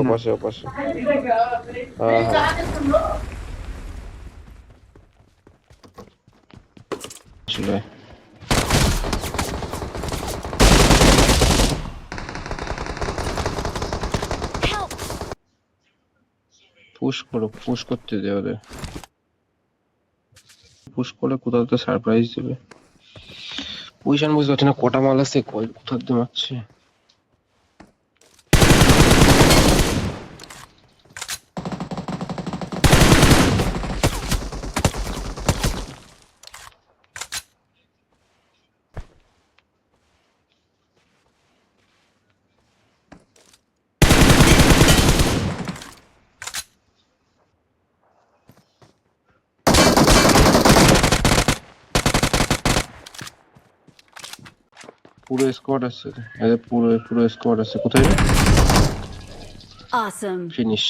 ওপাশে ওপাশে। হ্যাঁ হ্যাঁ, আসলে Help! পুশ করো, পুশ করতে দে ওদের। পুশ করলে কোথাও তো সারপ্রাইজ দেবে। পজিশন বুঝতে পারছি না, কটা মাল আছে, কোথা দিয়ে মারছে। পুরো স্কোয়াড আছে, পুরো পুরো স্কোয়াড আছে। কোথায় রে? Awesome. ফিনিশ।